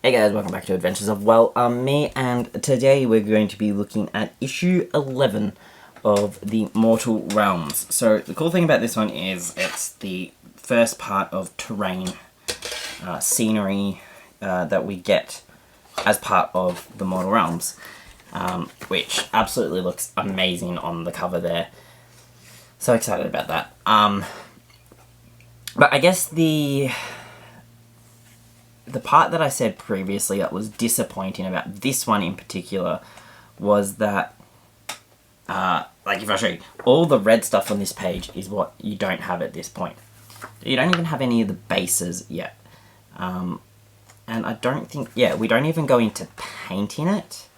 Hey guys, welcome back to Adventures of Me, and today we're going to be looking at issue 11 of the Mortal Realms. So the cool thing about this one is it's the first part of terrain, scenery that we get as part of the Mortal Realms, which absolutely looks amazing on the cover there. So excited about that. But I guess the part that I said previously that was disappointing about this one in particular was that, like if I show you, all the red stuff on this page is what you don't have at this point. You don't even have any of the bases yet. And I don't think, we don't even go into painting it.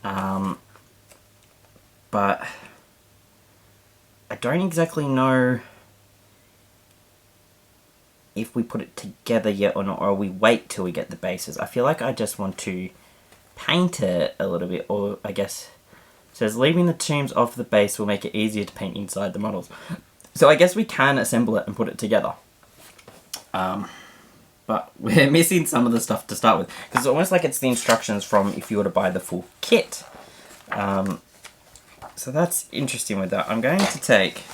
But I don't exactly know if we put it together yet or not, or we wait till we get the bases. I feel like I just want to paint it a little bit, or I guess it says leaving the tombs off the base will make it easier to paint inside the models. So I guess we can assemble it and put it together. But we're missing some of the stuff to start with, because it's almost like it's the instructions from if you were to buy the full kit. So that's interesting with that. I'm going to take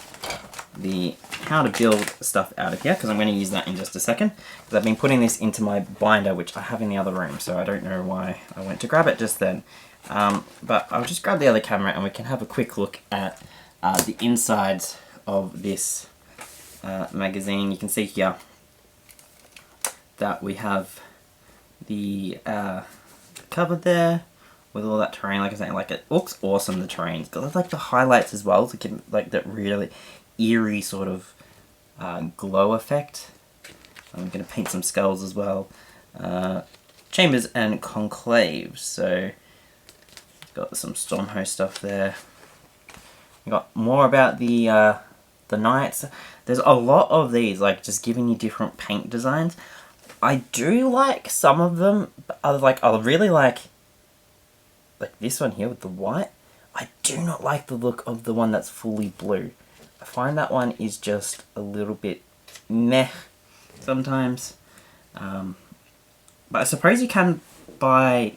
the how to build stuff out of here, because I'm going to use that in just a second, because I've been putting this into my binder, which I have in the other room, so I don't know why I went to grab it just then. But I'll just grab the other camera and we can have a quick look at the insides of this magazine. You can see here that we have the cover there with all that terrain. Like I say, like it looks awesome, the terrain. It's got like the highlights as well to give like that really eerie sort of glow effect. I'm going to paint some skulls as well. Chambers and conclaves. So got some Stormhost stuff there. We got more about the knights. There's a lot of these, like just giving you different paint designs. I do like some of them, but I really like this one here with the white. I do not like the look of the one that's fully blue. I find that one is just a little bit meh sometimes. But I suppose you can buy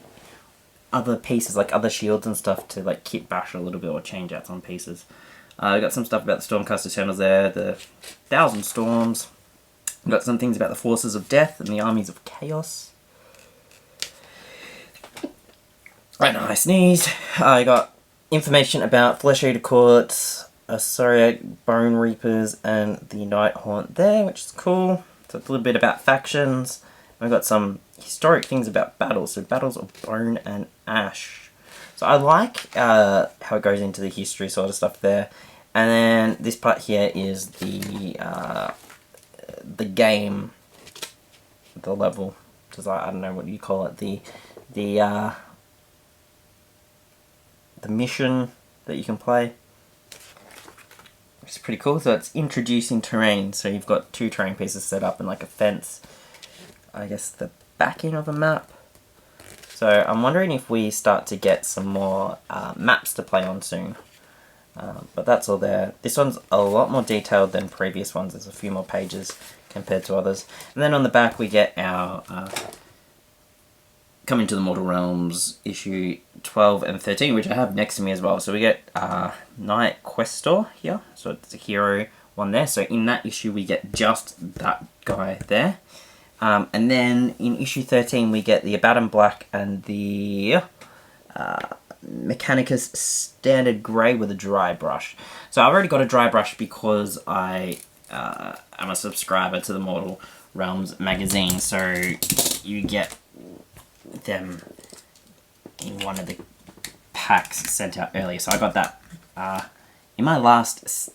other pieces, like other shields and stuff, to like kit bash a little bit or change out some pieces. I got some stuff about the Stormcaster channels there, the 1,000 Storms. I've got some things about the Forces of Death and the Armies of Chaos. Right now I sneezed. I got information about Flesh Eater Courts, Assyriac Bone Reapers, and the Night Haunt there, which is cool. So it's a little bit about factions. We've got some historic things about battles, so battles of bone and ash. So I like how it goes into the history sort of stuff there. And then this part here is the game, the level, because I don't know what you call it, the mission that you can play. Which is pretty cool. So it's introducing terrain. So you've got 2 terrain pieces set up and like a fence. I guess the backing of a map. So I'm wondering if we start to get some more maps to play on soon. But that's all there. This one's a lot more detailed than previous ones. There's a few more pages compared to others. And then on the back we get our Coming to the Mortal Realms issue 12 and 13, which I have next to me as well. So we get Knight Questor here. So it's a hero one there. So in that issue we get just that guy there. And then in issue 13 we get the Abaddon Black and the Mechanicus Standard Grey with a dry brush. So I've already got a dry brush because I am a subscriber to the Mortal Realms magazine. So you get them in one of the packs sent out earlier. So I got that in my last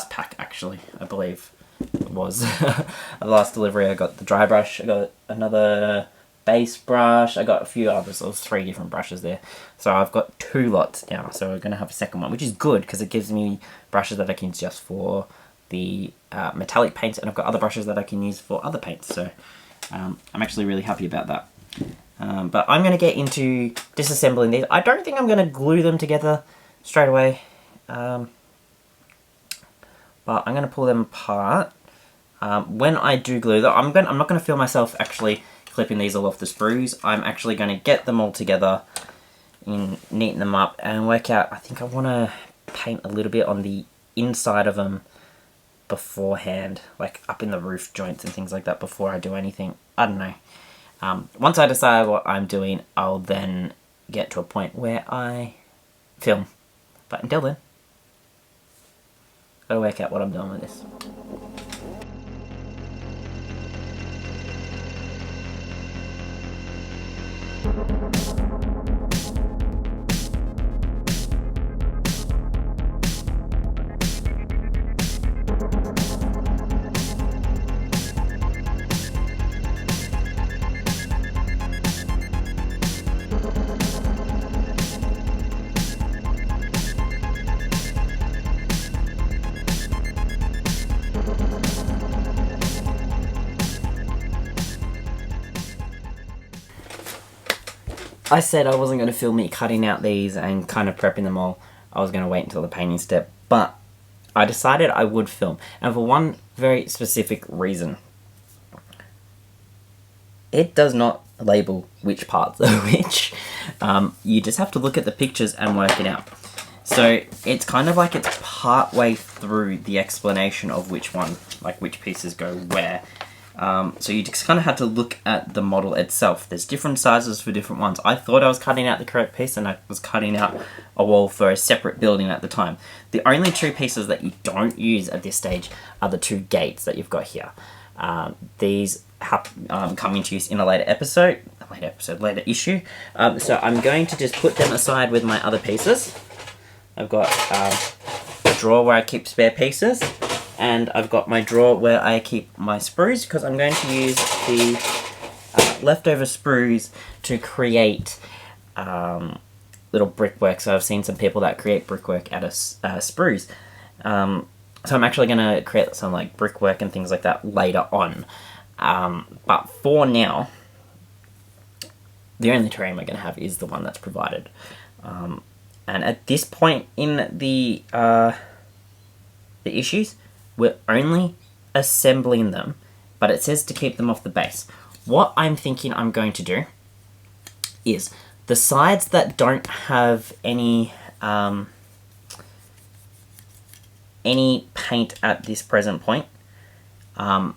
pack, actually, I believe it was. The last delivery I got the dry brush, I got another base brush, I got a few others. There was 3 different brushes there. So I've got 2 lots now, so we're going to have a second one, which is good because it gives me brushes that I can use just for the metallic paints, and I've got other brushes that I can use for other paints. So I'm actually really happy about that. But I'm going to get into disassembling these. I don't think I'm going to glue them together straight away. But I'm going to pull them apart. When I do glue them, I'm not going to film myself actually clipping these all off the sprues. I'm actually going to get them all together and neaten them up and work out. I think I want to paint a little bit on the inside of them beforehand, like up in the roof joints and things like that before I do anything. I don't know. Once I decide what I'm doing, I'll then get to a point where I film. But until then, gotta work out what I'm doing with this. I said I wasn't going to film me cutting out these and kind of prepping them all. I was going to wait until the painting step, but I decided I would film, and for one very specific reason. It does not label which parts are which. You just have to look at the pictures and work it out. So it's kind of like it's part way through the explanation of which one, like which pieces go where. So you just kind of had to look at the model itself. There's different sizes for different ones. I thought I was cutting out the correct piece, and I was cutting out a wall for a separate building at the time. The only two pieces that you don't use at this stage are the two gates that you've got here. These have come into use in a later issue. So I'm going to just put them aside with my other pieces. I've got a drawer where I keep spare pieces. And I've got my drawer where I keep my sprues, because I'm going to use the leftover sprues to create little brickwork. So I've seen some people that create brickwork out of sprues. So I'm actually going to create some like brickwork and things like that later on. But for now, the only terrain we're going to have is the one that's provided. And at this point in the issues, we're only assembling them, but it says to keep them off the base. What I'm thinking I'm going to do is the sides that don't have any paint at this present point, I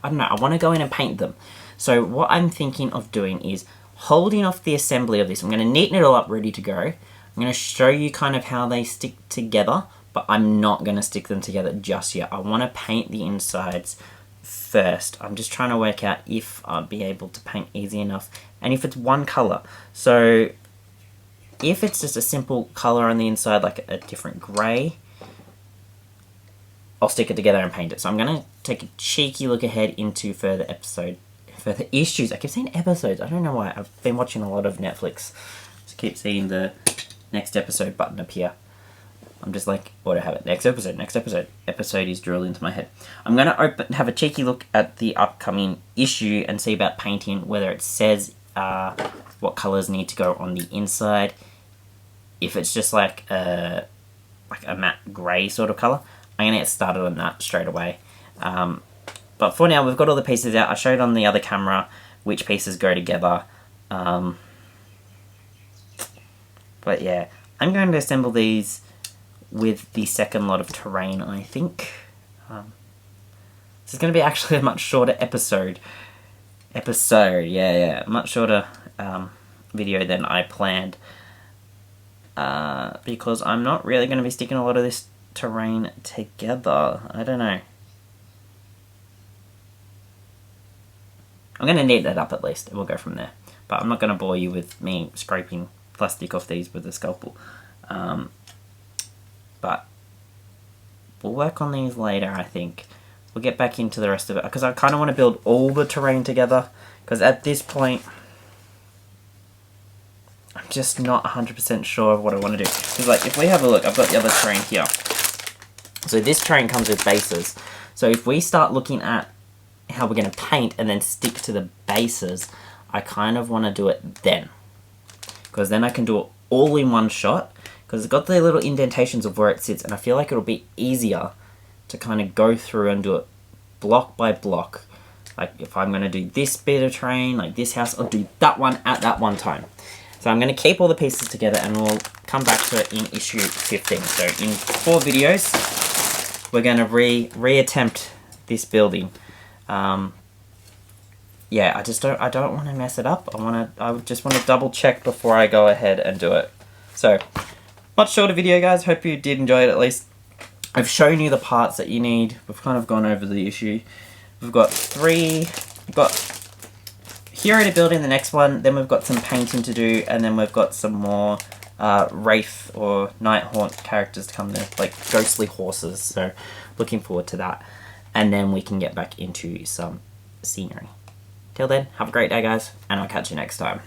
don't know, I want to go in and paint them. So what I'm thinking of doing is holding off the assembly of this. I'm going to neaten it all up, ready to go. I'm going to show you kind of how they stick together, but I'm not going to stick them together just yet. I want to paint the insides first. I'm just trying to work out if I'll be able to paint easy enough, and if it's one color. So if it's just a simple color on the inside, like a different gray, I'll stick it together and paint it. So I'm going to take a cheeky look ahead into further issues. I keep saying episodes. I don't know why. I've been watching a lot of Netflix. Just keep seeing the next episode button appear. I'm just like, auto habit. Next episode. Episode is drilled into my head. I'm going to have a cheeky look at the upcoming issue and see about painting, whether it says what colors need to go on the inside. If it's just like a matte grey sort of color, I'm going to get started on that straight away. But for now, we've got all the pieces out. I showed on the other camera which pieces go together. But yeah, I'm going to assemble these with the second lot of terrain, I think. This is going to be actually a much shorter episode. Much shorter video than I planned. Because I'm not really going to be sticking a lot of this terrain together. I don't know. I'm going to neaten it up at least, and we'll go from there. But I'm not going to bore you with me scraping plastic off these with a scalpel. But we'll work on these later, I think. We'll get back into the rest of it, because I kind of want to build all the terrain together, because at this point, I'm just not 100% sure of what I want to do. Because like, if we have a look, I've got the other terrain here. So this terrain comes with bases. So if we start looking at how we're going to paint and then stick to the bases, I kind of want to do it then. Because then I can do it all in one shot, because it's got the little indentations of where it sits, and I feel like it'll be easier to kind of go through and do it block by block, Like if I'm going to do this bit of terrain, like this house, I'll do that one at that one time. So I'm going to keep all the pieces together and we'll come back to it in issue 15. So in 4 videos, we're going to reattempt this building. Yeah, I don't want to mess it up. I just want to double check before I go ahead and do it. So, much shorter video, guys. Hope you did enjoy it at least. I've shown you the parts that you need. We've kind of gone over the issue. We've got 3. We've got hero to build in the next one. Then we've got some painting to do, and then we've got some more Wraith or Night Haunt characters to come there, like ghostly horses. So, looking forward to that. And then we can get back into some scenery. Till then, have a great day, guys, and I'll catch you next time.